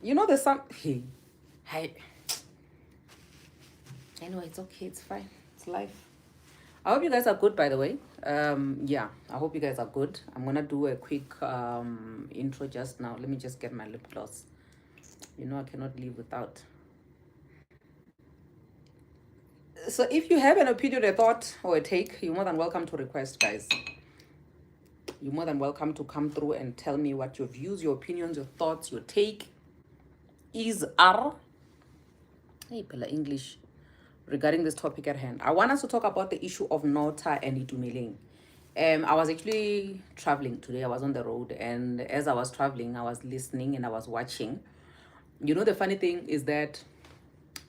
You know, there's some. Hey, hi. Anyway, it's okay. It's fine. It's life. I hope you guys are good, by the way. Yeah, I hope you guys are good. I'm gonna do a quick intro just now. Let me just get my lip gloss. You know, I cannot live without. So, if you have an opinion, a thought, or a take, you're more than welcome to request, guys. You're more than welcome to come through and tell me what your views, your opinions, your thoughts, your take is are. Hey, Pella English. Regarding this topic at hand, I want us to talk about the issue of NOTA and ITUMELENG. I was actually traveling today. I was on the road, and as I was traveling, I was listening and I was watching. You know, the funny thing is that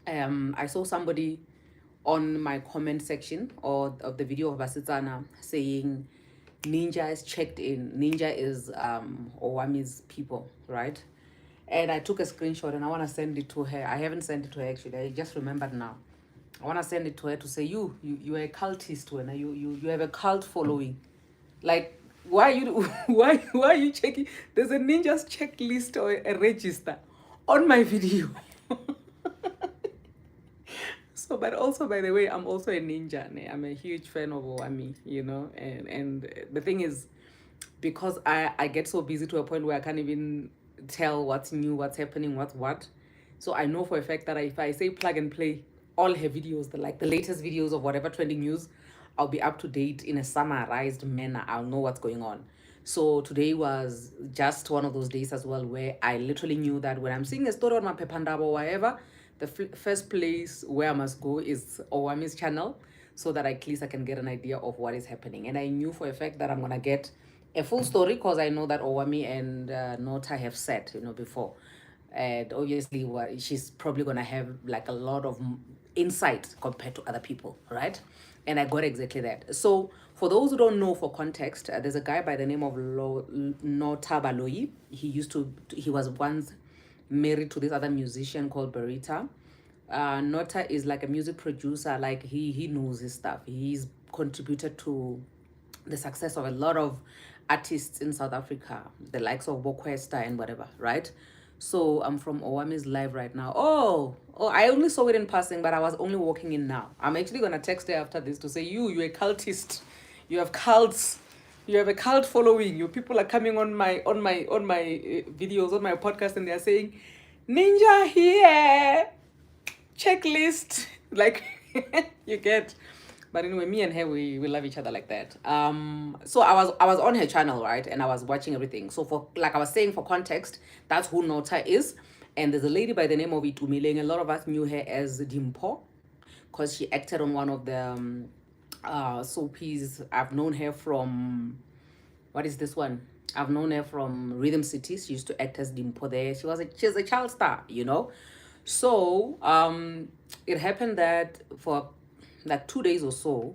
I saw somebody on my comment section or of the video of Basitsana saying Ninja is checked in. Ninja is Owami's people, right? And I took a screenshot and I want to send it to her. I haven't sent it to her actually. I just remembered now. I want to send it to her to say, you are a cultist, when you have a cult following. Like, why you why are you checking? There's a ninja's checklist or a register on my video. So, but also, by the way, I'm also a ninja. I'm a huge fan of Owami, you know. And the thing is, because I get so busy to a point where I can't even tell what's new, what's happening, what's what. So I know for a fact that if I say plug and play all her videos, the latest videos of whatever trending news, I'll be up to date in a summarized manner. I'll know what's going on. So today was just one of those days as well where I literally knew that when I'm seeing a story on my Pepandaba or whatever, the first place where I must go is Owami's channel, so that at least I can get an idea of what is happening. And I knew for a fact that I'm gonna get a full story because I know that Owami and Nota have said, before. And obviously, what she's probably gonna have like a lot of insight compared to other people, right? And I got exactly that. So for those who don't know, for context, there's a guy by the name of Nota BALOYI. He was once married to this other musician called Berita. Nota is like a music producer. Like he knows his stuff. He's contributed to the success of a lot of artists in South Africa, the likes of Bokwesta and whatever, right? So I'm from Owami's live right now. Oh, I only saw it in passing, but I was only walking in now. I'm actually gonna text her after this to say, you're a cultist. You have cults. You have a cult following. Your people are coming on my videos, on my podcast, and they're saying, Ninja here, checklist. Like you get. But anyway, me and her, we love each other like that. So I was on her channel, right, and I was watching everything. So for, like I was saying, for context, that's who Nota is. And there's a lady by the name of ITUMELENG. A lot of us knew her as Dimpo, because she acted on one of the soapies. I've known her from, what is this one? I've known her from Rhythm City. She used to act as Dimpo there. She's a child star, you know. So it happened that for like 2 days or so,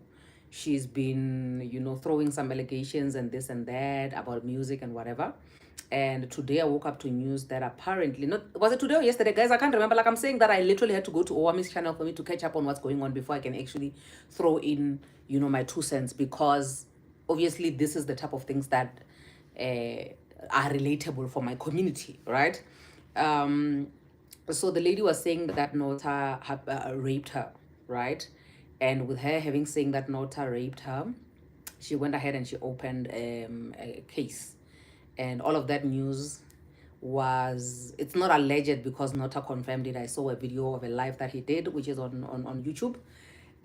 she's been, throwing some allegations and this and that about music and whatever. And today I woke up to news that apparently, not was it today or yesterday, guys? I can't remember. Like I'm saying that I literally had to go to Owami's channel for me to catch up on what's going on before I can actually throw in, my 2 cents, because obviously this is the type of things that are relatable for my community, right? Um, so the lady was saying that Nota raped her, right? And with her having saying that Nota raped her, she went ahead and she opened a case. And all of that news it's not alleged because Nota confirmed it. I saw a video of a live that he did, which is on YouTube.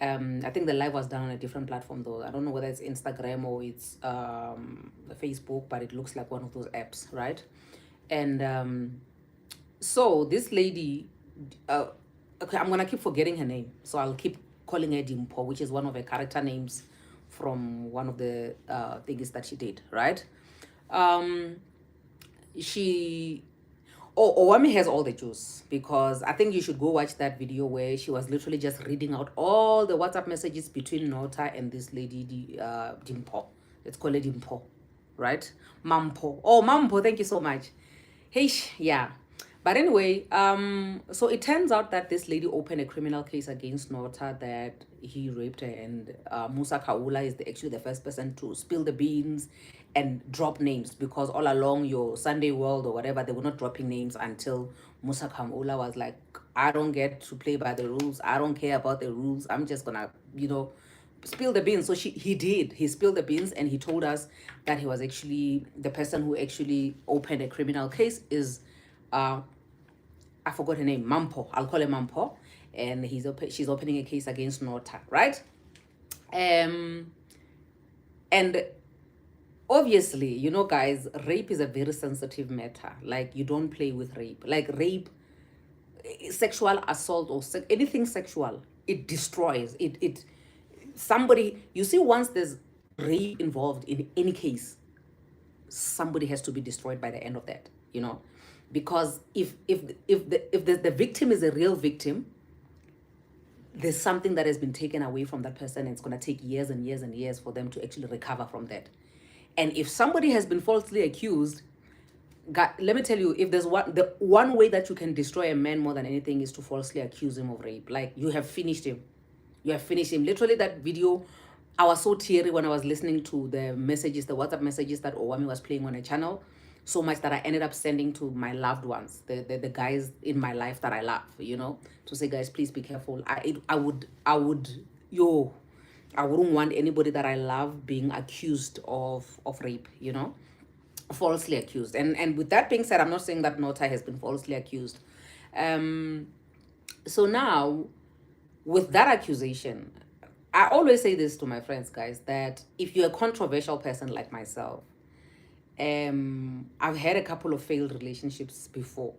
I think the live was done on a different platform though. I don't know whether it's Instagram or it's Facebook, but it looks like one of those apps, right? And so this lady, okay, I'm gonna keep forgetting her name, so I'll keep calling her Dimpo, which is one of her character names from one of the things that she did, right? Um, she Owami has all the juice, because I think you should go watch that video where she was literally just reading out all the WhatsApp messages between Nota and this lady, Dimpo. Let's call it Dimpo, right? Mampo. Oh, Mampo, thank you so much. Hey, yeah. But anyway, so it turns out that this lady opened a criminal case against Nota that he raped her, and Musa Kaula is actually the first person to spill the beans and drop names, because all along your Sunday World or whatever, they were not dropping names until Musa Kaula was like, I don't get to play by the rules. I don't care about the rules. I'm just gonna, spill the beans. So he did. He spilled the beans, and he told us that he was actually the person who actually opened a criminal case is uh I forgot her name, Mampo. I'll call her Mampo. And she's opening a case against Nota, right? And obviously, guys, rape is a very sensitive matter. Like, you don't play with rape. Like, rape, sexual assault, or anything sexual, it destroys. Somebody, you see, once there's rape involved in any case, somebody has to be destroyed by the end of that. Because if the victim is a real victim, there's something that has been taken away from that person, and it's going to take years and years and years for them to actually recover from that. And if somebody has been falsely accused, God, let me tell you, if there's the one way that you can destroy a man more than anything is to falsely accuse him of rape. Like, you have finished him. You have finished him. Literally, that video, I was so teary when I was listening to the WhatsApp messages that Owami was playing on a channel, so much that I ended up sending to my loved ones, the guys in my life that I love, to say, guys, please be careful. I wouldn't want anybody that I love being accused of rape, falsely accused. And with that being said, I'm not saying that Nota has been falsely accused. So now, with that accusation, I always say this to my friends, guys, that if you're a controversial person like myself, I've had a couple of failed relationships before.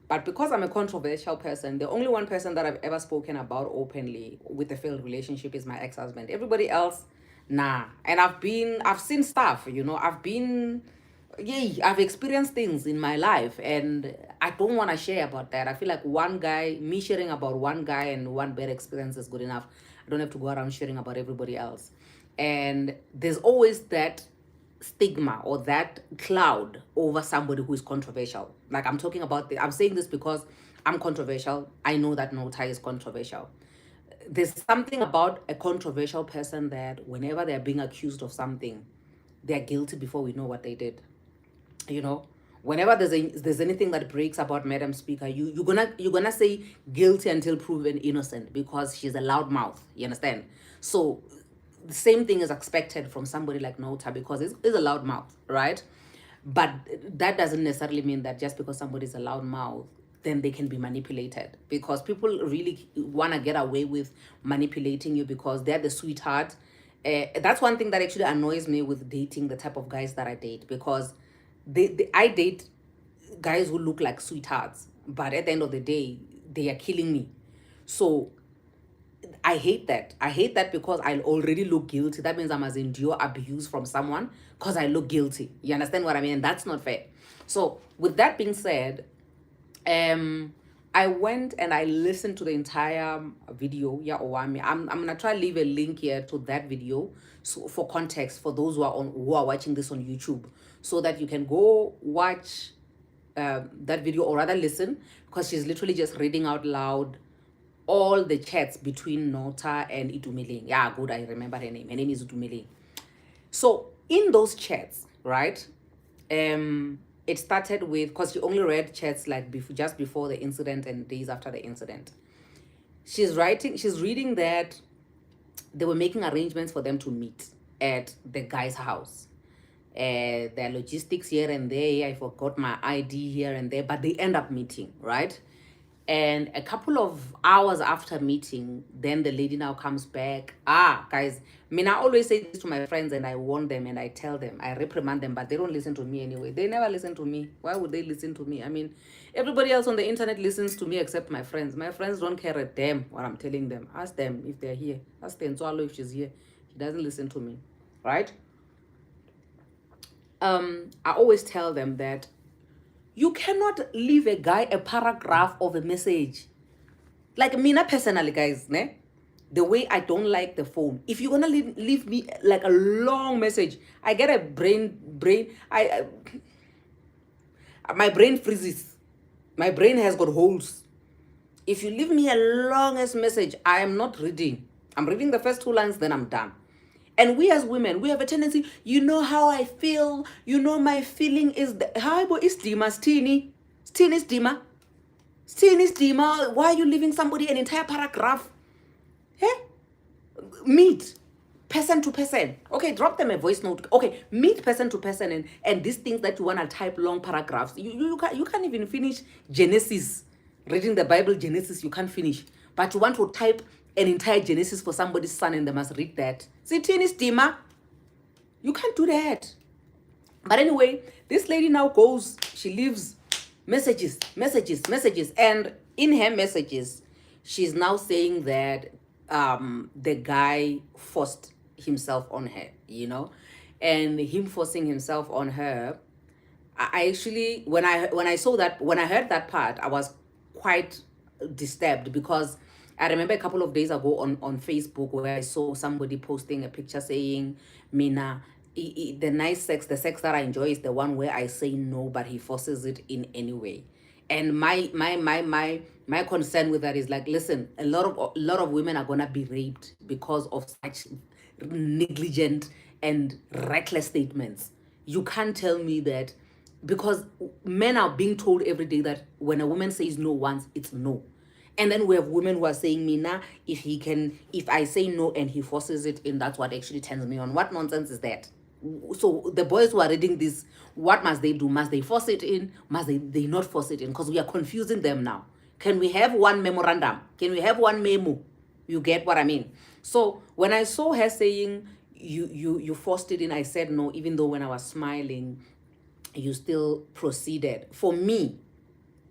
But because I'm a controversial person, the only one person that I've ever spoken about openly with a failed relationship is my ex-husband. Everybody else, nah. And I've seen stuff, I've experienced things in my life, and I don't want to share about that. I feel like me sharing about one guy and one bad experience is good enough. I don't have to go around sharing about everybody else. And there's always that stigma or that cloud over somebody who is controversial. Like, I'm saying this because I'm controversial. I know that Nota is controversial. There's something about a controversial person that whenever they're being accused of something, they're guilty before we know what they did. Whenever there's anything that breaks about Madam Speaker, you're gonna say guilty until proven innocent, because she's a loud mouth. You understand? So the same thing is expected from somebody like Nota, because it's a loud mouth, right? But that doesn't necessarily mean that just because somebody's a loud mouth, then they can be manipulated, because people really want to get away with manipulating you because they're the sweetheart. That's one thing that actually annoys me with dating the type of guys that I date, because I date guys who look like sweethearts, but at the end of the day, they are killing me. So I hate that. I hate that because I already look guilty. That means I must endure abuse from someone because I look guilty. You understand what I mean? And that's not fair. So with that being said, I went and I listened to the entire video. Yeah, Owami. I'm gonna try to leave a link here to that video, so for context, for those who are watching this on YouTube, so that you can go watch that video, or rather listen, because she's literally just reading out loud all the chats between Nota and ITUMELENG. Yeah, good, I remember her name. Her name is ITUMELENG. So in those chats, right, it started with, because she only read chats like just before the incident and days after the incident. She's reading that they were making arrangements for them to meet at the guy's house. Their logistics here and there, I forgot my ID here and there, but they end up meeting, right? And a couple of hours after meeting, then the lady now comes back. Guys, I always say this to my friends, and I warn them and I tell them, I reprimand them, but they don't listen to me anyway. They never listen to me. Why would they listen to me? I mean, everybody else on the internet listens to me except my friends. My friends don't care a damn what I'm telling them. Ask them if they're here. Ask Tenswalo if she's here. She doesn't listen to me, right? I always tell them that you cannot leave a guy a paragraph of a message. Like me personally, guys, ne? The way I don't like the phone. If you're gonna leave me like a long message, I get a my brain freezes. My brain has got holes. If you leave me a longest message, I am not reading. I'm reading the first 2 lines, then I'm done. And we as women, we have a tendency, you know how I feel, you know my feeling is, hi, boy, it's Dima, Stini. Stini is Dima. Stini is Dima. Why are you leaving somebody an entire paragraph? Hey? Meet person to person. Okay, drop them a voice note. Okay, meet person to person, and these things that you want to type long paragraphs. You can't even finish Genesis. Reading the Bible, Genesis, you can't finish. But you want to type an entire Genesis for somebody's son and they must read that. See, Tini Steamer, you can't do that. But anyway, this lady now goes, she leaves messages. And in her messages, she's now saying that the guy forced himself on her, and him forcing himself on her. I actually, when I saw that, when I heard that part, I was quite disturbed, because I remember a couple of days ago on Facebook where I saw somebody posting a picture saying, Mina, the nice sex, the sex that I enjoy is the one where I say no, but he forces it in anyway. And my concern with that is like, listen, a lot of women are gonna be raped because of such negligent and reckless statements. You can't tell me that, because men are being told every day that when a woman says no once, it's no. And then we have women who are saying, Mina, if I say no and he forces it in, that's what actually turns me on. What nonsense is that? So the boys who are reading this, what must they do? Must they force it in? Must they not force it in? Because we are confusing them now. Can we have one memorandum? Can we have one memo? You get what I mean? So when I saw her saying you forced it in, I said no, even though when I was smiling, you still proceeded. For me,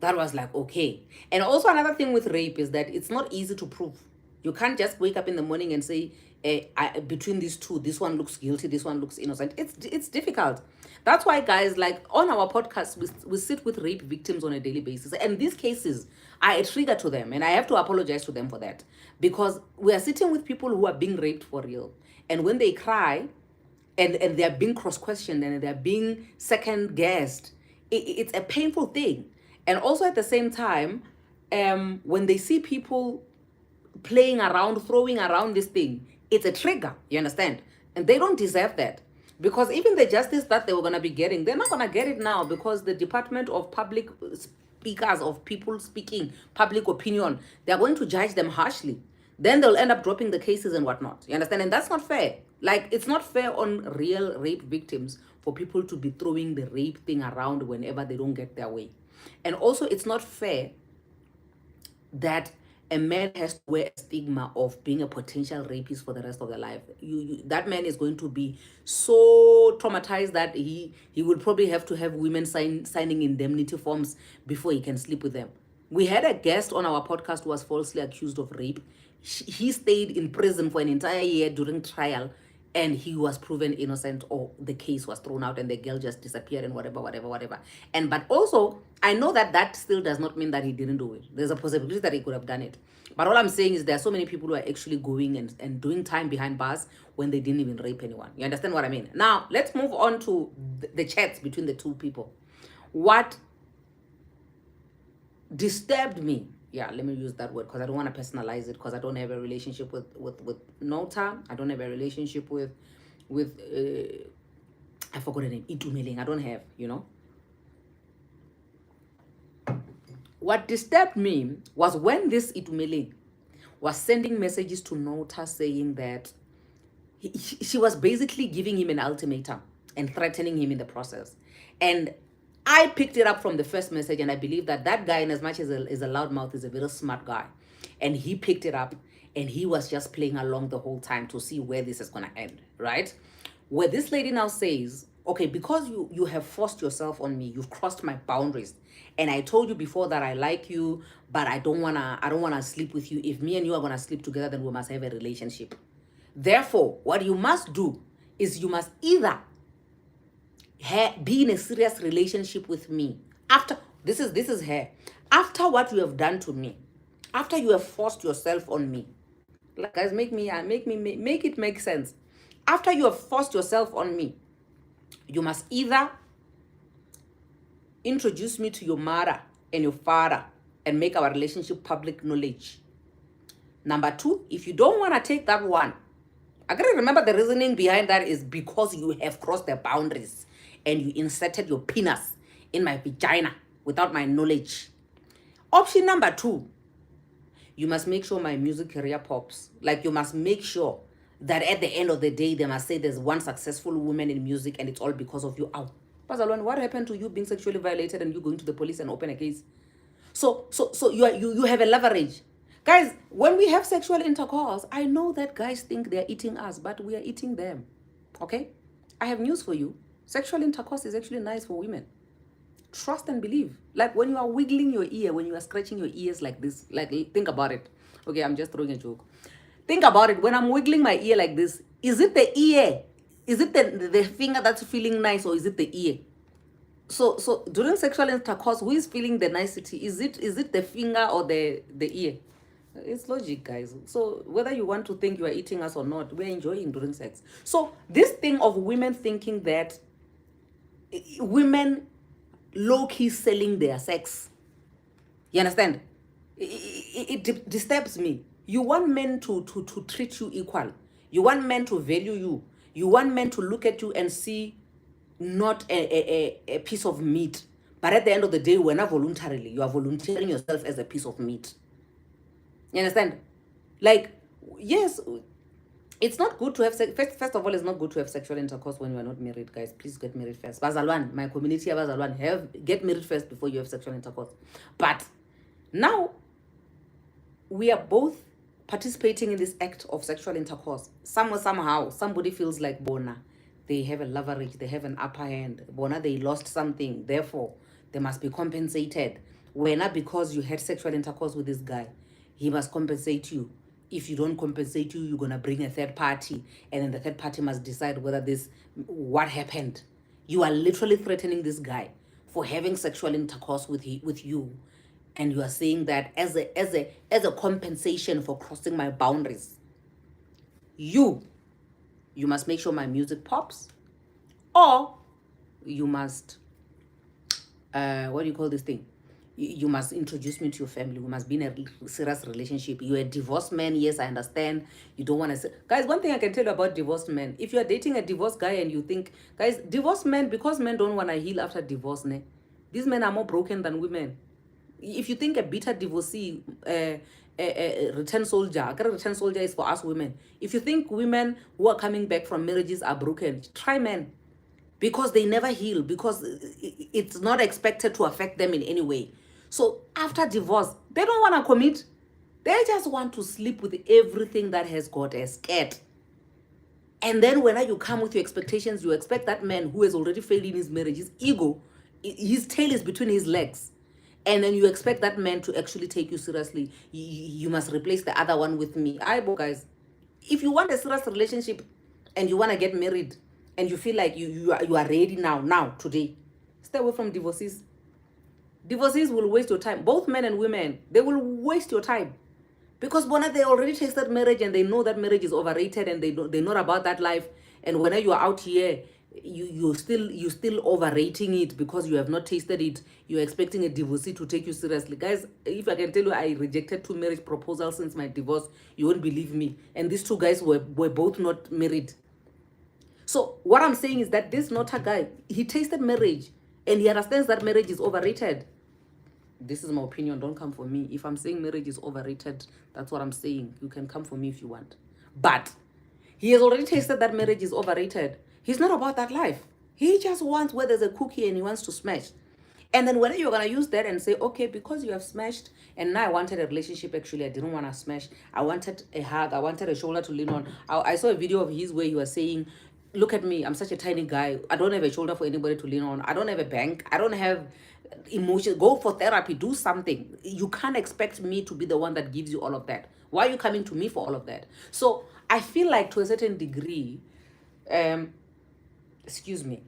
that was like, okay. And also another thing with rape is that it's not easy to prove. You can't just wake up in the morning and say, between these two, this one looks guilty, this one looks innocent. It's difficult. That's why, guys, like on our podcast, we sit with rape victims on a daily basis. And these cases are a trigger to them. And I have to apologize to them for that. Because we are sitting with people who are being raped for real. And when they cry, and they're being cross-questioned and they're being second-guessed, it's a painful thing. And also at the same time, when they see people playing around, throwing around this thing, it's a trigger, you understand? And they don't deserve that. Because even the justice that they were going to be getting, they're not going to get it now, because the Department of Public Speakers, of people speaking public opinion, they're going to judge them harshly. Then they'll end up dropping the cases and whatnot. You understand? And that's not fair. Like, it's not fair on real rape victims for people to be throwing the rape thing around whenever they don't get their way. And also, it's not fair that a man has to wear a stigma of being a potential rapist for the rest of their life. That man is going to be so traumatized that he will probably have to have women signing indemnity forms before he can sleep with them. We had a guest on our podcast who was falsely accused of rape. He stayed in prison for an entire year during trial, and he was proven innocent, or the case was thrown out and the girl just disappeared and whatever. And but also, I know that still does not mean that he didn't do it. There's a possibility that he could have done it. But all I'm saying is there are so many people who are actually going and doing time behind bars when they didn't even rape anyone. You understand what I mean? Now, let's move on to the chats between the two people. What disturbed me, yeah, let me use that word, because I don't want to personalize it, because I don't have a relationship with NOTA. I don't have a relationship with I forgot the name, ITUMELENG. I don't have, What disturbed me was when this ITUMELENG was sending messages to NOTA saying that she was basically giving him an ultimatum and threatening him in the process. And I picked it up from the first message, and I believe that guy, in as much as is a loudmouth, is a very smart guy. And he picked it up, and he was just playing along the whole time to see where this is going to end, right? Where this lady now says, okay, because you have forced yourself on me, you've crossed my boundaries. And I told you before that I like you, but I don't wanna sleep with you. If me and you are gonna sleep together, then we must have a relationship. Therefore, what you must do is you must either be in a serious relationship with me. After this is her. After what you have done to me, after you have forced yourself on me, like, guys, make it make sense. After you have forced yourself on me, you must either introduce me to your mother and your father and make our relationship public knowledge. Number 2, if you don't want to take that one, I gotta remember the reasoning behind that is because you have crossed the boundaries and you inserted your penis in my vagina without my knowledge. Option number 2, you must make sure my music career pops. Like, you must make sure that at the end of the day, they must say there's one successful woman in music and it's all because of you. Ow. Bazalwane, what happened to you being sexually violated and you going to the police and open a case? So you have a leverage. Guys, when we have sexual intercourse, I know that guys think they're eating us, but we are eating them. Okay? I have news for you. Sexual intercourse is actually nice for women. Trust and believe. Like when you are wiggling your ear, when you are scratching your ears like this, like think about it. Okay, I'm just throwing a joke. Think about it. When I'm wiggling my ear like this, is it the ear? Is it the finger that's feeling nice, or is it the ear? So during sexual intercourse, who is feeling the nicety? Is it the finger or the ear? It's logic, guys. So whether you want to think you are eating us or not, we're enjoying during sex. So this thing of women thinking that women low-key selling their sex, you understand? It disturbs me. You want men to treat you equal. You want men to value you. You want men to look at you and see not a piece of meat. But at the end of the day, we're not voluntarily. You are volunteering yourself as a piece of meat. You understand? Like, yes, it's not good to have sex. First of all, it's not good to have sexual intercourse when you are not married, guys. Please get married first. Bazalwan, my community of Bazalwan, get married first before you have sexual intercourse. But now, we are both participating in this act of sexual intercourse. Somehow, somebody feels like Bona. They have a leverage, they have an upper hand. Bona, they lost something. Therefore, they must be compensated. When not because you had sexual intercourse with this guy, he must compensate you. If you don't compensate you, you're going to bring a third party. And then the third party must decide whether what happened. You are literally threatening this guy for having sexual intercourse with you. And you are saying that as a compensation for crossing my boundaries, you must make sure my music pops, or you must, what do you call this thing? You must introduce me to your family. We must be in a serious relationship. You're a divorced man. Yes, I understand. You don't want to say. Guys, one thing I can tell you about divorced men. If you're dating a divorced guy and you think, guys, divorced men, because men don't want to heal after divorce, these men are more broken than women. If you think a bitter divorcee, a return soldier, a return soldier is for us women. If you think women who are coming back from marriages are broken, try men. Because they never heal, because it's not expected to affect them in any way. So after divorce, they don't want to commit. They just want to sleep with everything that has got a skirt. And then when you come with your expectations, you expect that man who has already failed in his marriage, his ego, his tail is between his legs. And then you expect that man to actually take you seriously. You must replace the other one with me. Guys, if you want a serious relationship and you want to get married and you feel like you are ready now, today, stay away from divorcees. Divorcees will waste your time. Both men and women, they will waste your time. Because they already tasted marriage and they know that marriage is overrated and they know about that life. And when you are out here, you're still overrating it because you have not tasted it. You're expecting a divorcee to take you seriously. Guys, if I can tell you I rejected 2 marriage proposals since my divorce, you won't believe me. And these 2 guys were both not married. So what I'm saying is that this NOTA guy, he tasted marriage and he understands that marriage is overrated. This is my opinion. Don't come for me. If I'm saying marriage is overrated, that's what I'm saying. You can come for me if you want. But he has already tasted that marriage is overrated. He's not about that life. He just wants where there's a cookie and he wants to smash. And then whether you're going to use that and say, okay, because you have smashed, and now I wanted a relationship, actually, I didn't want to smash. I wanted a hug. I wanted a shoulder to lean on. I saw a video of his where he was saying, look at me. I'm such a tiny guy. I don't have a shoulder for anybody to lean on. I don't have a bank. I don't have emotions. Go for therapy. Do something. You can't expect me to be the one that gives you all of that. Why are you coming to me for all of that? So I feel like to a certain degree, excuse me.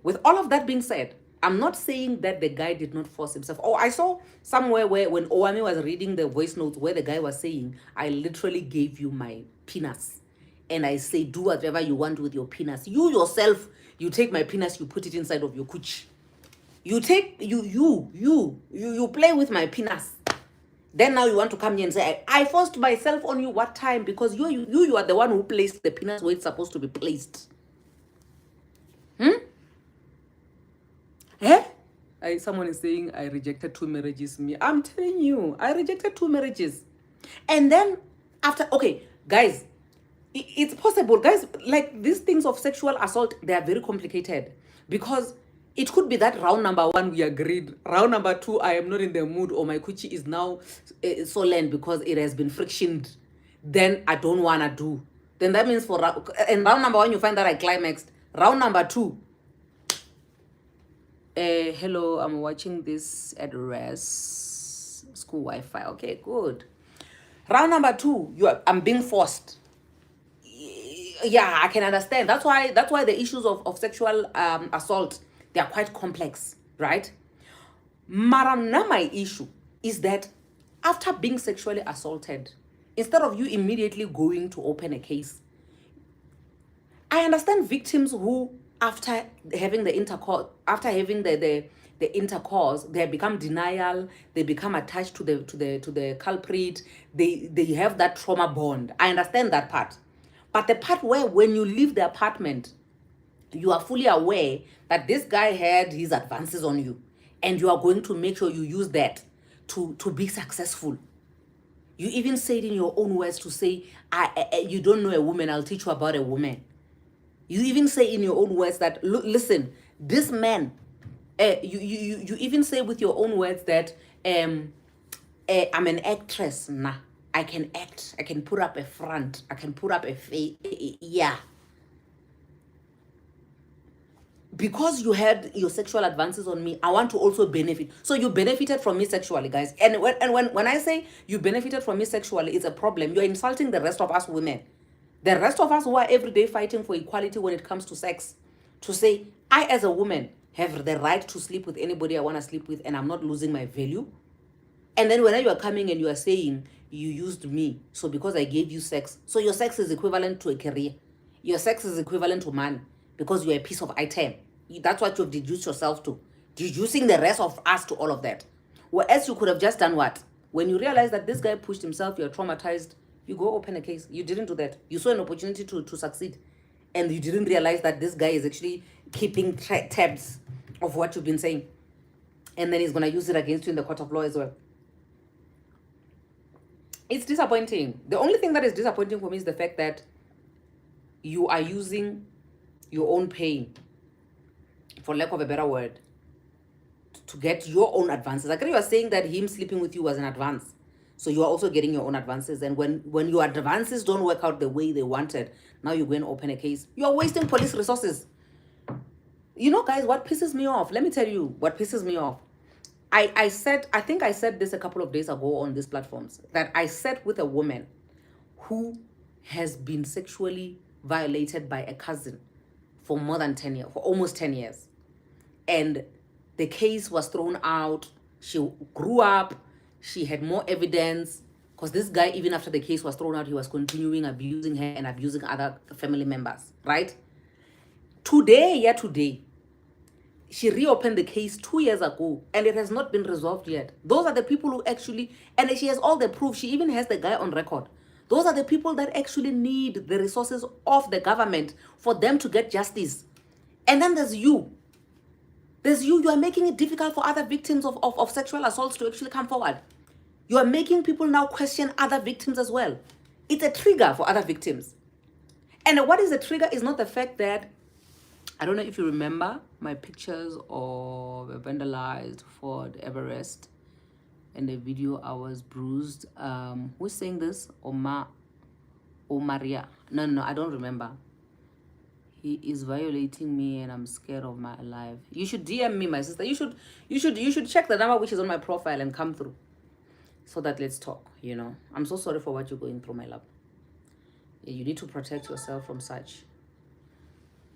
With all of that being said, I'm not saying that the guy did not force himself. Oh, I saw somewhere where when Owami was reading the voice notes where the guy was saying, I literally gave you my penis. And I say, do whatever you want with your penis. You yourself, you take my penis, you put it inside of your cooch. You take you play with my penis. Then now you want to come here and say, I forced myself on you. What time? Because you are the one who placed the penis where it's supposed to be placed. Eh? Someone is saying I rejected 2 marriages. Me, I'm telling you, I rejected 2 marriages. And then after, okay, guys, it's possible, guys, like these things of sexual assault, they are very complicated, because it could be that round number 1 we agreed, round number 2 I am not in the mood, or my coochie is now swollen because it has been frictioned, then I don't want to do. Then that means and round number 1 you find that I climaxed. Round number 2, hello, I'm watching this at rest school Wi-Fi. Okay, good. Round number 2, I'm being forced. Yeah, I can understand. That's why the issues of sexual assault, they are quite complex, right? Marana, my issue is that after being sexually assaulted, instead of you immediately going to open a case, I understand victims who, after having the intercourse, the intercourse, they become denial, they become attached to the culprit, they have that trauma bond. I understand that part. But the part where when you leave the apartment, you are fully aware that this guy had his advances on you, and you are going to make sure you use that to be successful. You even say it in your own words to say, you don't know a woman, I'll teach you about a woman. You even say in your own words that, look, listen, this man, you even say with your own words that I'm an actress. Nah, I can act. I can put up a front. I can put up a face. Yeah. Because you had your sexual advances on me, I want to also benefit. So you benefited from me sexually, guys. And when I say you benefited from me sexually, it's a problem. You're insulting the rest of us women. The rest of us who are every day fighting for equality when it comes to sex. To say, I as a woman have the right to sleep with anybody I want to sleep with, and I'm not losing my value. And then when you are coming and you are saying you used me, so because I gave you sex, so your sex is equivalent to a career. Your sex is equivalent to money because you're a piece of item. That's what you've deduced yourself to. Deducing the rest of us to all of that. Whereas you could have just done what? When you realize that this guy pushed himself, you're traumatized, you go open a case. You didn't do that. You saw an opportunity to succeed. And you didn't realize that this guy is actually keeping tabs of what you've been saying. And then he's going to use it against you in the court of law as well. It's disappointing. The only thing that is disappointing for me is the fact that you are using your own pain, for lack of a better word, to get your own advances. Like you are saying that him sleeping with you was an advance. So you are also getting your own advances. And when your advances don't work out the way they wanted, now you go and open a case. You are wasting police resources. You know, guys, what pisses me off? Let me tell you what pisses me off. I think I said this a couple of days ago on these platforms, that I sat with a woman who has been sexually violated by a cousin for more than 10 years, for almost 10 years. And the case was thrown out. She grew up. She had more evidence. Because this guy, even after the case was thrown out, he was continuing abusing her and abusing other family members, right? Today, she reopened the case 2 years ago, and it has not been resolved yet. Those are the people who actually, and she has all the proof. She even has the guy on record. Those are the people that actually need the resources of the government for them to get justice. And then there's you. You are making it difficult for other victims of sexual assaults to actually come forward. You are making people now question other victims as well. It's a trigger for other victims. And what is the trigger is not the fact that, I don't know if you remember my pictures of a vandalized Ford Everest. In the video, I was bruised. Who's saying this? Maria. No, I don't remember. He is violating me and I'm scared of my life. You should DM me, my sister. You should check the number which is on my profile and come through, so that let's talk. You know, I'm so sorry for what you're going through, my love. You need to protect yourself from such.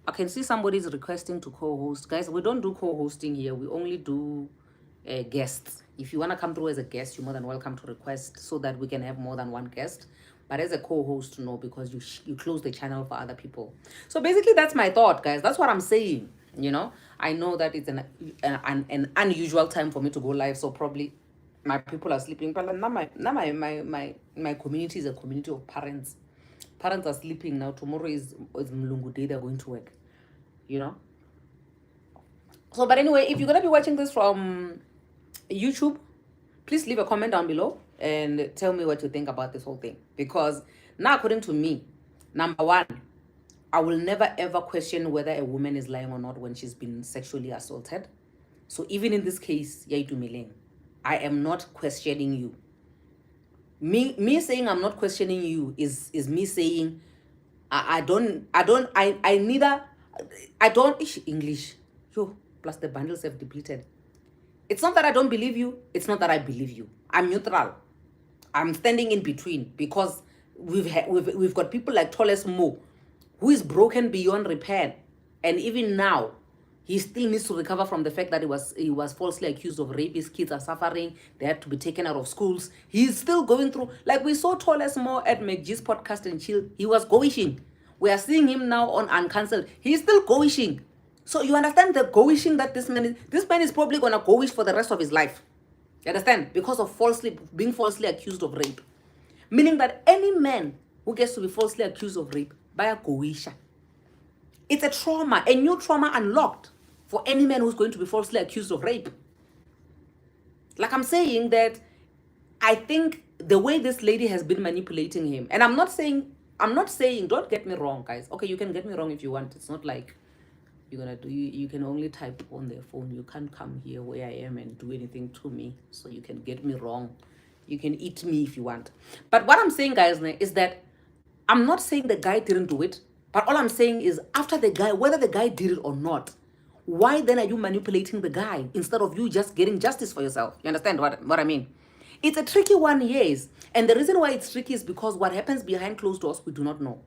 I can see somebody's requesting to co-host. Guys, we don't do co-hosting here. We only do guests. If you want to come through as a guest, you're more than welcome to request, so that we can have more than one guest. But as a co-host, no, because you close the channel for other people. So basically, that's my thought, guys. That's what I'm saying. You know, I know that it's an unusual time for me to go live, so probably my people are sleeping. But now my community is a community of parents. Parents are sleeping now. Tomorrow is Mlungu Day. They're going to work. You know. So, but anyway, if you're gonna be watching this from YouTube, please leave a comment down below and tell me what you think about this whole thing. Because now, according to me, number one, I will never ever question whether a woman is lying or not when she's been sexually assaulted. So even in this case, ITUMELENG, I am not questioning you. Me saying I'm not questioning you is me saying I neither I don't English. Yo, plus the bundles have depleted. It's not that I don't believe you, it's not that I believe you. I'm neutral. I'm standing in between because we've got people like Toles Mo, who is broken beyond repair, and even now he still needs to recover from the fact that he was falsely accused of rape. His kids are suffering. They had to be taken out of schools. He's still going through, like we saw Toles Mo at McG's podcast and chill. He was goishing. We are seeing him now on Uncancelled. He's still goishing. So you understand the goishing that this man is probably gonna goish for the rest of his life. You understand? Because of being falsely accused of rape. Meaning that any man who gets to be falsely accused of rape by a goisha, it's a trauma, a new trauma unlocked for any man who's going to be falsely accused of rape. Like I'm saying that I think the way this lady has been manipulating him, and I'm not saying, don't get me wrong, guys. Okay, you can get me wrong if you want. It's not like you're gonna do, you can only type on their phone. You can't come here where I am and do anything to me. So you can get me wrong. You can eat me if you want. But what I'm saying, guys, is that I'm not saying the guy didn't do it. But all I'm saying is after the guy, whether the guy did it or not, why then are you manipulating the guy instead of you just getting justice for yourself? You understand what I mean? It's a tricky one, yes. And the reason why it's tricky is because what happens behind closed doors, we do not know.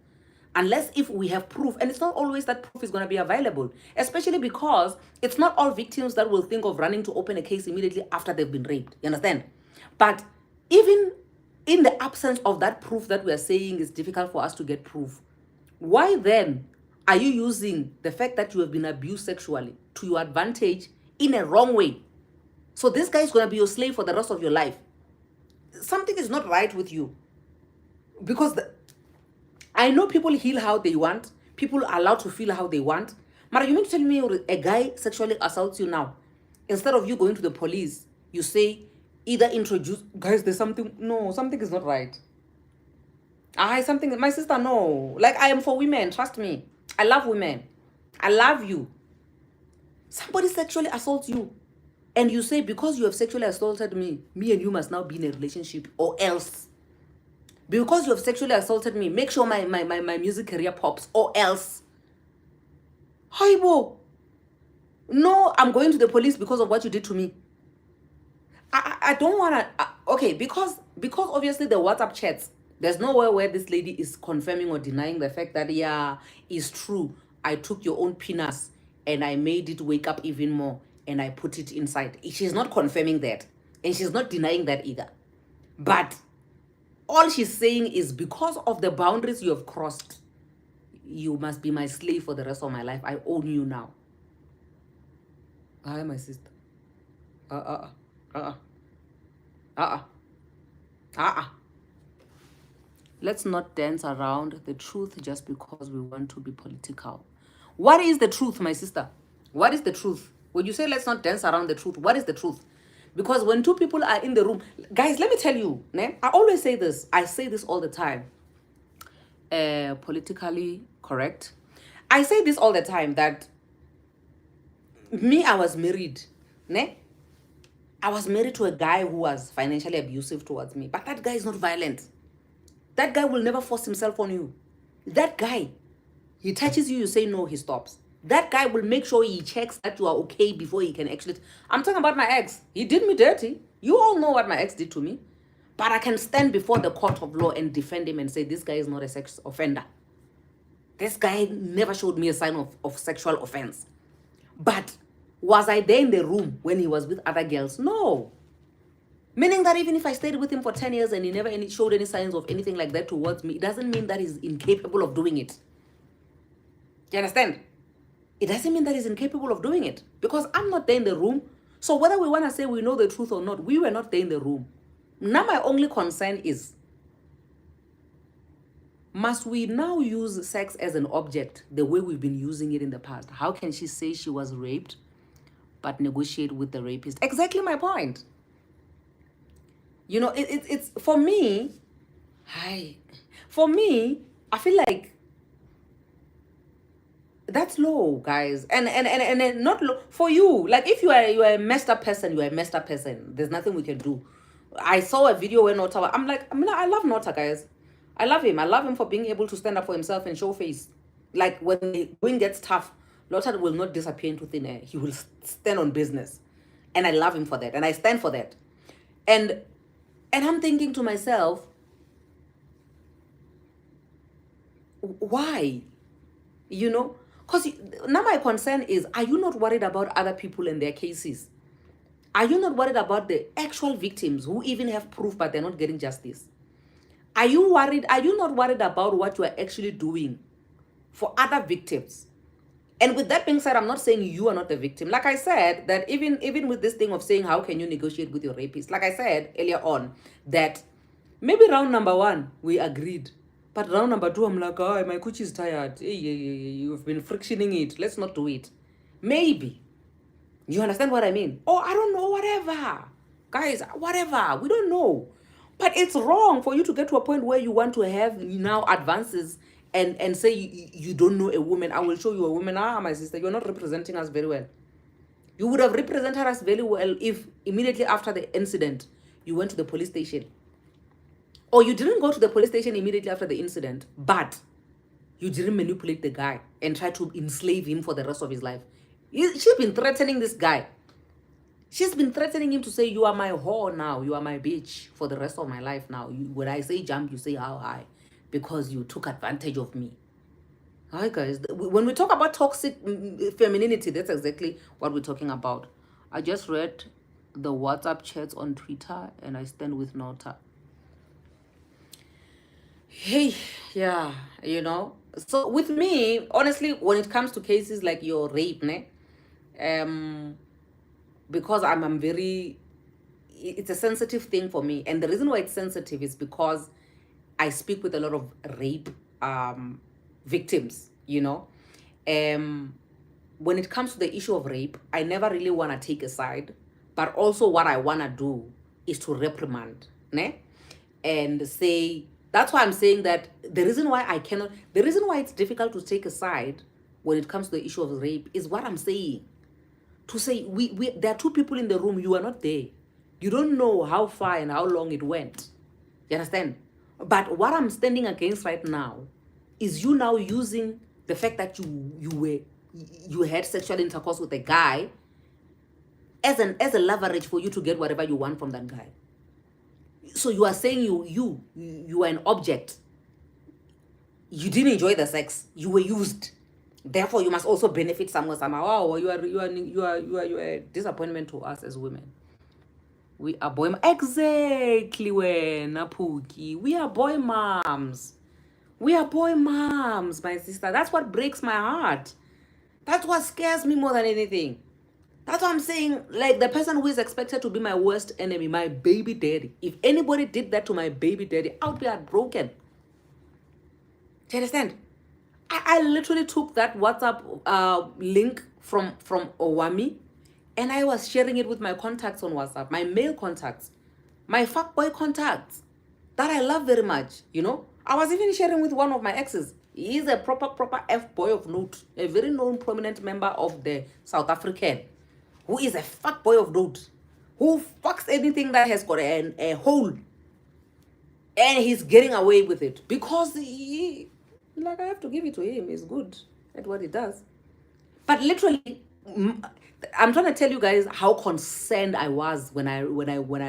Unless if we have proof, and it's not always that proof is going to be available, especially because it's not all victims that will think of running to open a case immediately after they've been raped. You understand? But even in the absence of that proof that we are saying is difficult for us to get proof, why then are you using the fact that you have been abused sexually to your advantage in a wrong way? So this guy is going to be your slave for the rest of your life. Something is not right with you. Because I know people heal how they want. People are allowed to feel how they want. Mara, you mean to tell me a guy sexually assaults you now? Instead of you going to the police, you say, either introduce, guys, there's something, no, something is not right. My sister, no. Like, I am for women, trust me. I love women. I love you. Somebody sexually assaults you. And you say, because you have sexually assaulted me and you must now be in a relationship, or else. Because you have sexually assaulted me, make sure my music career pops, or else. Haibo. No, I'm going to the police because of what you did to me. I don't want to, okay, because obviously the WhatsApp chats, there's nowhere where this lady is confirming or denying the fact that, yeah, it's true. I took your own penis and I made it wake up even more and I put it inside. She's not confirming that. And she's not denying that either. But all she's saying is because of the boundaries you have crossed, you must be my slave for the rest of my life. I own you now. Hi, my sister. Let's not dance around the truth just because we want to be political. What is the truth, my sister? What is the truth? When you say let's not dance around the truth, what is the truth? Because when two people are in the room, guys, let me tell you, I always say this. I say this all the time. Politically correct. I say this all the time that I was married. I was married to a guy who was financially abusive towards me. But that guy is not violent. That guy will never force himself on you. That guy, he touches you, you say no, he stops. That guy will make sure he checks that you are okay before he can actually... I'm talking about my ex. He did me dirty. You all know what my ex did to me. But I can stand before the court of law and defend him and say, this guy is not a sex offender. This guy never showed me a sign of sexual offense. But was I there in the room when he was with other girls? No. Meaning that even if I stayed with him for 10 years and he never showed any signs of anything like that towards me, it doesn't mean that he's incapable of doing it. Do you understand? it doesn't mean that he's incapable of doing it, because I'm not there in the room. So whether we want to say we know the truth or not, we were not there in the room. Now my only concern is, must we now use sex as an object the way we've been using it in the past? How can she say she was raped but negotiate with the rapist? Exactly my point. You know, it's for me, I feel like that's low, guys. And not low for you. Like, if you are a messed up person, you are a messed up person. There's nothing we can do. I saw a video where NOTA, I love NOTA, guys. I love him. I love him for being able to stand up for himself and show face. Like, when the going gets tough, NOTA will not disappear into thin air. He will stand on business. And I love him for that. And I stand for that. And I'm thinking to myself, why? You know? Because now my concern is, are you not worried about other people and their cases? Are you not worried about the actual victims who even have proof but they're not getting justice? Are you worried? Are you not worried about what you are actually doing for other victims? And with that being said, I'm not saying you are not the victim. Like I said, that even with this thing of saying, how can you negotiate with your rapist? Like I said earlier on, that maybe round number 1, we agreed. But round number 2, I'm like, oh, my coochie is tired. Hey, you've been frictioning it. Let's not do it. Maybe. You understand what I mean? Oh, I don't know, whatever. Guys, whatever. We don't know. But it's wrong for you to get to a point where you want to have now advances and say you don't know a woman. I will show you a woman. Ah, my sister, you're not representing us very well. You would have represented us very well if immediately after the incident, you went to the police station. Or you didn't go to the police station immediately after the incident, but you didn't manipulate the guy and try to enslave him for the rest of his life. She's been threatening this guy. She's been threatening him to say, you are my whore now. You are my bitch for the rest of my life now. When I say jump, you say how high. Because you took advantage of me. Hi, guys. When we talk about toxic femininity, that's exactly what we're talking about. I just read the WhatsApp chats on Twitter and I stand with NOTA. Hey, yeah, you know. So with me, honestly, when it comes to cases like your rape, because I'm very, it's a sensitive thing for me. And the reason why it's sensitive is because I speak with a lot of rape victims, you know. When it comes to the issue of rape, I never really want to take a side. But also what I want to do is to reprimand, and say, that's why I'm saying that the reason why it's difficult to take a side when it comes to the issue of rape is what I'm saying. To say, there are 2 people in the room, you are not there. You don't know how far and how long it went. You understand? But what I'm standing against right now is you now using the fact that you had sexual intercourse with a guy as a leverage for you to get whatever you want from that guy. So you are saying you are an object. You didn't enjoy the sex. You were used. Therefore, you must also benefit somewhere somehow. Oh, you are a disappointment to us as women. We are boy exactly when Napuki. We are boy moms. We are boy moms, my sister. That's what breaks my heart. That's what scares me more than anything. That's what I'm saying. Like, the person who is expected to be my worst enemy, my baby daddy. If anybody did that to my baby daddy, I would be heartbroken. Do you understand? I literally took that WhatsApp link from Owami, and I was sharing it with my contacts on WhatsApp, my male contacts, my fuckboy contacts that I love very much, you know. I was even sharing with one of my exes. He's a proper F-boy of note, a very known prominent member of the South African, who is a fuckboy of note, who fucks anything that has got a hole, and he's getting away with it because I have to give it to him. He's good at what he does. But literally, I'm trying to tell you guys how concerned I was when I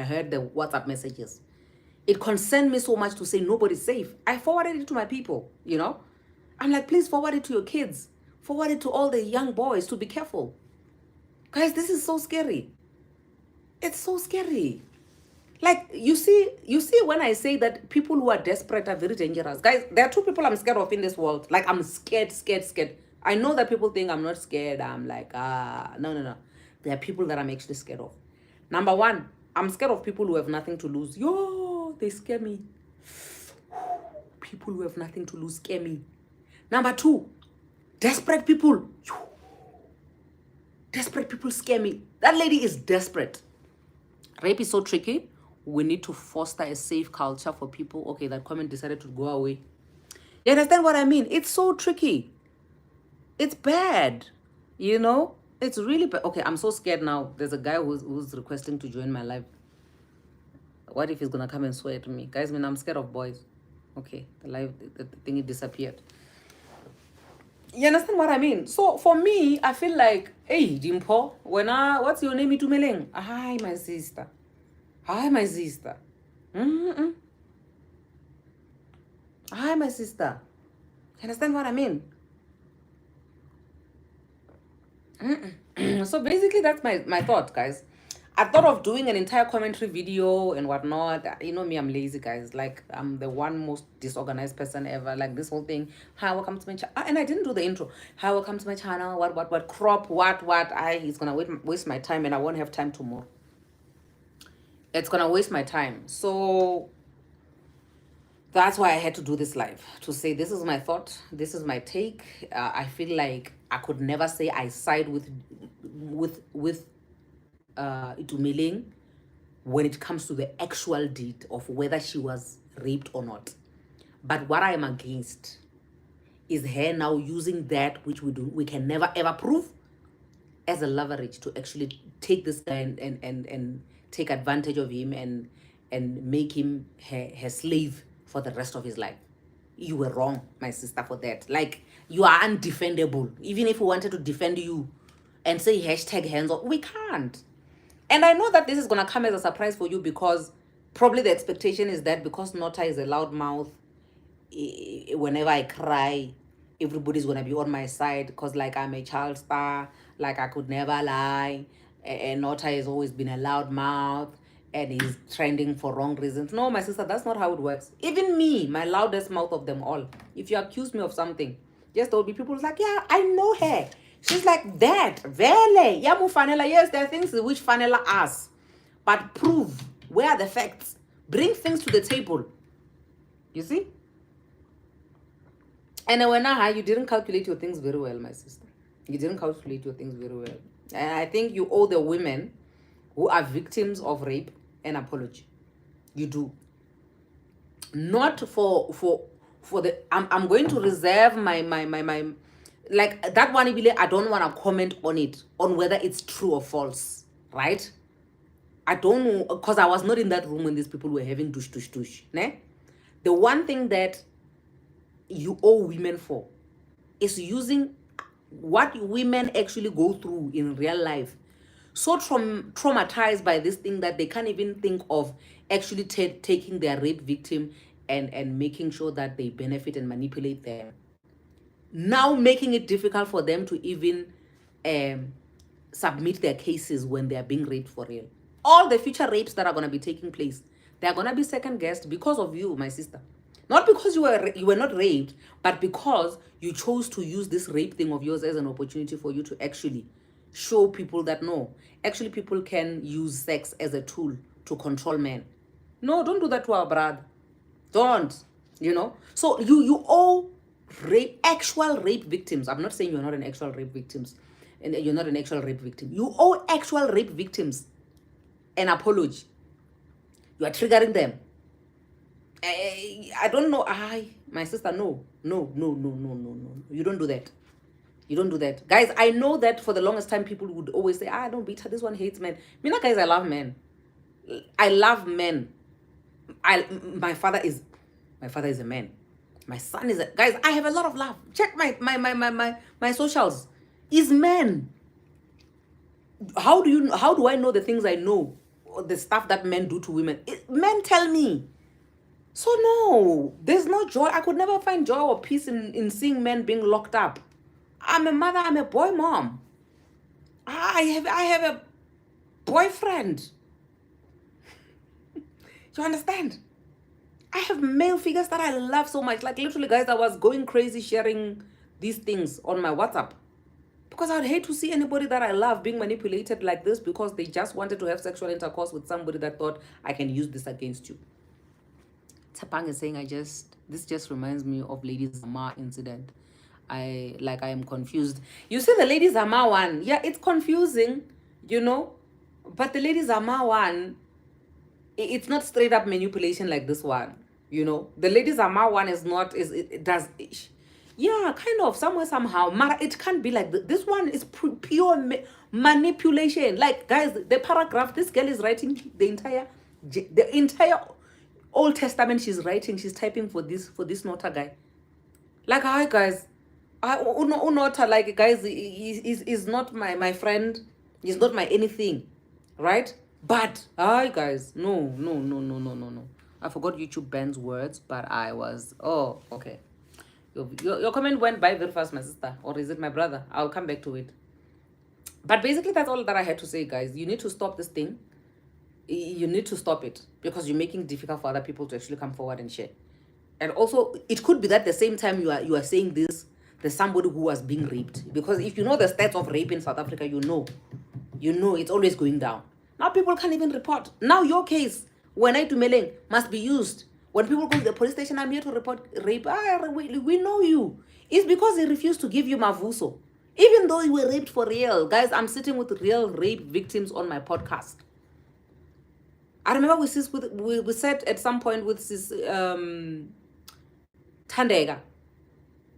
heard the WhatsApp messages. It concerned me so much to say nobody's safe. I forwarded it to my people, you know. I'm like, please forward it to your kids. Forward it to all the young boys to be careful. Guys, this is so scary. It's so scary. Like, you see when I say that people who are desperate are very dangerous. Guys, there are 2 people I'm scared of in this world. Like, I'm scared. I know that people think I'm not scared. I'm like, no, no, no. There are people that I'm actually scared of. Number one, I'm scared of people who have nothing to lose. Yo, they scare me. People who have nothing to lose scare me. Number two, desperate people. Desperate people scare me. That lady is desperate. Rape is so tricky. We need to foster a safe culture for people. Okay, that comment decided to go away. You understand what I mean? It's so tricky. It's bad. You know? It's really bad. Okay, I'm so scared now. There's a guy who's requesting to join my live. What if he's gonna come and swear at me? Guys, man, I'm scared of boys. Okay, the thing, it disappeared. You understand what I mean? So for me, I feel like, hey, Dimpo, what's your name, ITUMELENG? Hi, my sister. Hi, my sister. Mm-mm. Hi, my sister. You understand what I mean? So basically, that's my thought, guys. I thought of doing an entire commentary video and whatnot. You know me, I'm lazy, guys. Like, I'm the one most disorganized person ever. Like, this whole thing, hi, welcome to my channel. And I didn't do the intro. Hi, welcome to my channel. What, crop, what. He's gonna waste my time, and I won't have time tomorrow. It's gonna waste my time. So that's why I had to do this live, to say this is my thought, this is my take. I feel like I could never say I side with ITUMELENG when it comes to the actual deed of whether she was raped or not. But what I am against is her now using that which we can never ever prove as a leverage to actually take this guy and take advantage of him and make him her slave for the rest of his life. You were wrong, my sister, for that. Like, you are undefendable. Even if we wanted to defend you and say hashtag hands off, we can't. And I know that this is going to come as a surprise for you, because probably the expectation is that because NOTA is a loud mouth, whenever I cry, everybody's going to be on my side, because like I'm a child star, like I could never lie, and NOTA has always been a loud mouth and he's trending for wrong reasons. No, my sister, that's not how it works. Even me, my loudest mouth of them all, if you accuse me of something, yes, there'll be people who's like, yeah, I know her. She's like that. Vele. Yeah, Mufanela. Yes, there are things which Fanela us. But prove. Where are the facts? Bring things to the table. You see? And when you didn't calculate your things very well, my sister. You didn't calculate your things very well. And I think you owe the women who are victims of rape an apology. You do. Not for the I'm going to reserve my like that one. I don't want to comment on it, on whether it's true or false, right? I don't know, because I was not in that room when these people were having tush. Ne? The one thing that you owe women for is using what women actually go through in real life, so traumatized by this thing that they can't even think of actually taking their rape victim and making sure that they benefit and manipulate them. Now making it difficult for them to even submit their cases when they are being raped for real. All the future rapes that are going to be taking place, they're going to be second guessed because of you, my sister. Not because you were not raped, but because you chose to use this rape thing of yours as an opportunity for you to actually show people that no, actually people can use sex as a tool to control men. No, don't do that to our brother. Don't. So you owe actual rape victims. I'm not saying you're not an actual rape victims, and you're not an actual rape victim. You owe actual rape victims an apology. You are triggering them. I don't know. My sister, no. You don't do that. You don't do that. Guys, I know that for the longest time, people would always say, don't beat her. This one hates men. Guys, I love men. I love men. My father is a man. My son is guys, I have a lot of love. Check my socials. Is men. How do I know the things I know? The stuff that men do to women. Men tell me. So no, there's no joy. I could never find joy or peace in seeing men being locked up. I'm a mother, I'm a boy mom. I have a boyfriend. You understand? I have male figures that I love so much. Like literally, guys, I was going crazy sharing these things on my WhatsApp. Because I'd hate to see anybody that I love being manipulated like this because they just wanted to have sexual intercourse with somebody that thought I can use this against you. Tapang is saying, this just reminds me of Lady Zama incident. I am confused. You see the Lady Zama one, yeah, it's confusing, but the Lady Zama one, it's not straight up manipulation like this one, The Lady Zama one is not, yeah, kind of, somewhere, somehow. It can't be like this one is pure manipulation. Like, guys, the paragraph, this girl is writing the entire Old Testament she's writing, she's typing for this NOTA guy. Like, hi, guys. NOTA, like, guys, is not my friend. He's not my anything, right? But, hi, guys. No. I forgot YouTube bans words, but I was, okay. Your comment went by very fast, my sister. Or is it my brother? I'll come back to it. But basically, that's all that I had to say, guys. You need to stop this thing. You need to stop it. Because you're making it difficult for other people to actually come forward and share. And also, it could be that the same time you are saying this, there's somebody who was being raped. Because if you know the stats of rape in South Africa, you know it's always going down. Now people can't even report. Now your case, when ITUMELENG, must be used. When people go to the police station, I'm here to report rape. We know you. It's because they refused to give you mavuso. Even though you were raped for real. Guys, I'm sitting with real rape victims on my podcast. I remember we said at some point with Sis Thandeka.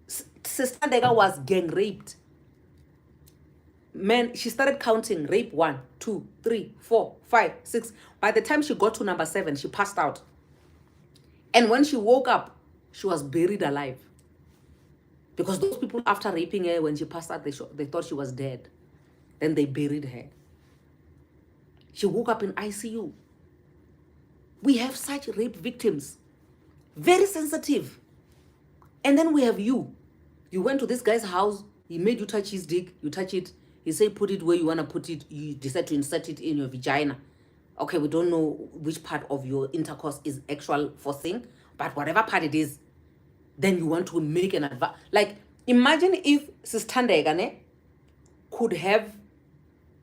Sis Thandeka was gang raped. Man, she started counting rape 1, 2, 3, 4, 5, 6. By the time she got to number 7, she passed out. And when she woke up, she was buried alive. Because those people, after raping her, when she passed out, they thought she was dead. Then they buried her. She woke up in ICU. We have such rape victims. Very sensitive. And then we have you. You went to this guy's house. He made you touch his dick. You touch it. He said, put it where you want to put it. You decide to insert it in your vagina. Okay, we don't know which part of your intercourse is actual forcing, but whatever part it is, then you want to make an advance. Like, imagine if Sis Thandeka could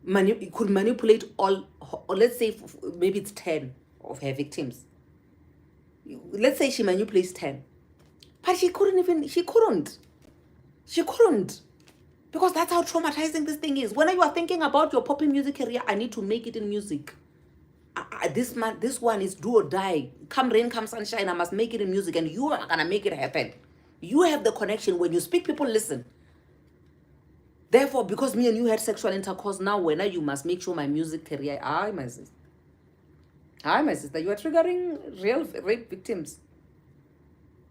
manipulate all, or let's say maybe it's 10 of her victims. Let's say she manipulates 10. But she couldn't. Because that's how traumatizing this thing is. When you are thinking about your popping music career, I need to make it in music. This one is do or die. Come rain, come sunshine, I must make it in music, and you are gonna make it happen. You have the connection. When you speak, people listen. Therefore, because me and you had sexual intercourse, now you must make sure my music career. My sister, you are triggering real rape victims.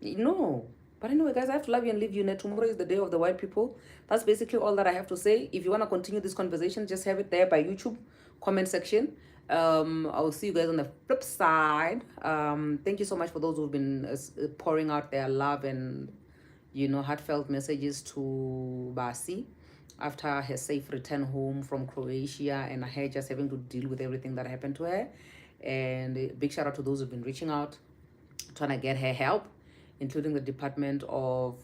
No. But anyway, guys, I have to love you and leave you. Tomorrow is the day of the white people. That's basically all that I have to say. If you want to continue this conversation, just have it there by YouTube comment section. I'll see you guys on the flip side. Thank you so much for those who've been pouring out their love and heartfelt messages to Basi after her safe return home from Croatia and her just having to deal with everything that happened to her. And a big shout out to those who've been reaching out, trying to get her help, including the Department of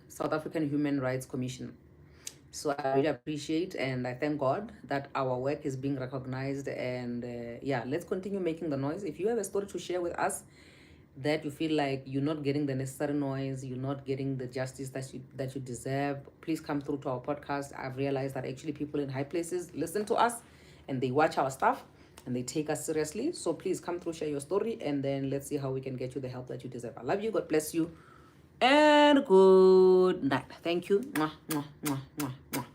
South African Human Rights Commission. So I really appreciate and I thank God that our work is being recognized. And let's continue making the noise. If you have a story to share with us that you feel like you're not getting the necessary noise, you're not getting the justice that you deserve, please come through to our podcast. I've realized that actually people in high places listen to us and they watch our stuff and they take us seriously. So please come through, share your story, and then let's see how we can get you the help that you deserve. I love you. God bless you. And good night. Thank you. Mwah, mwah, mwah, mwah, mwah.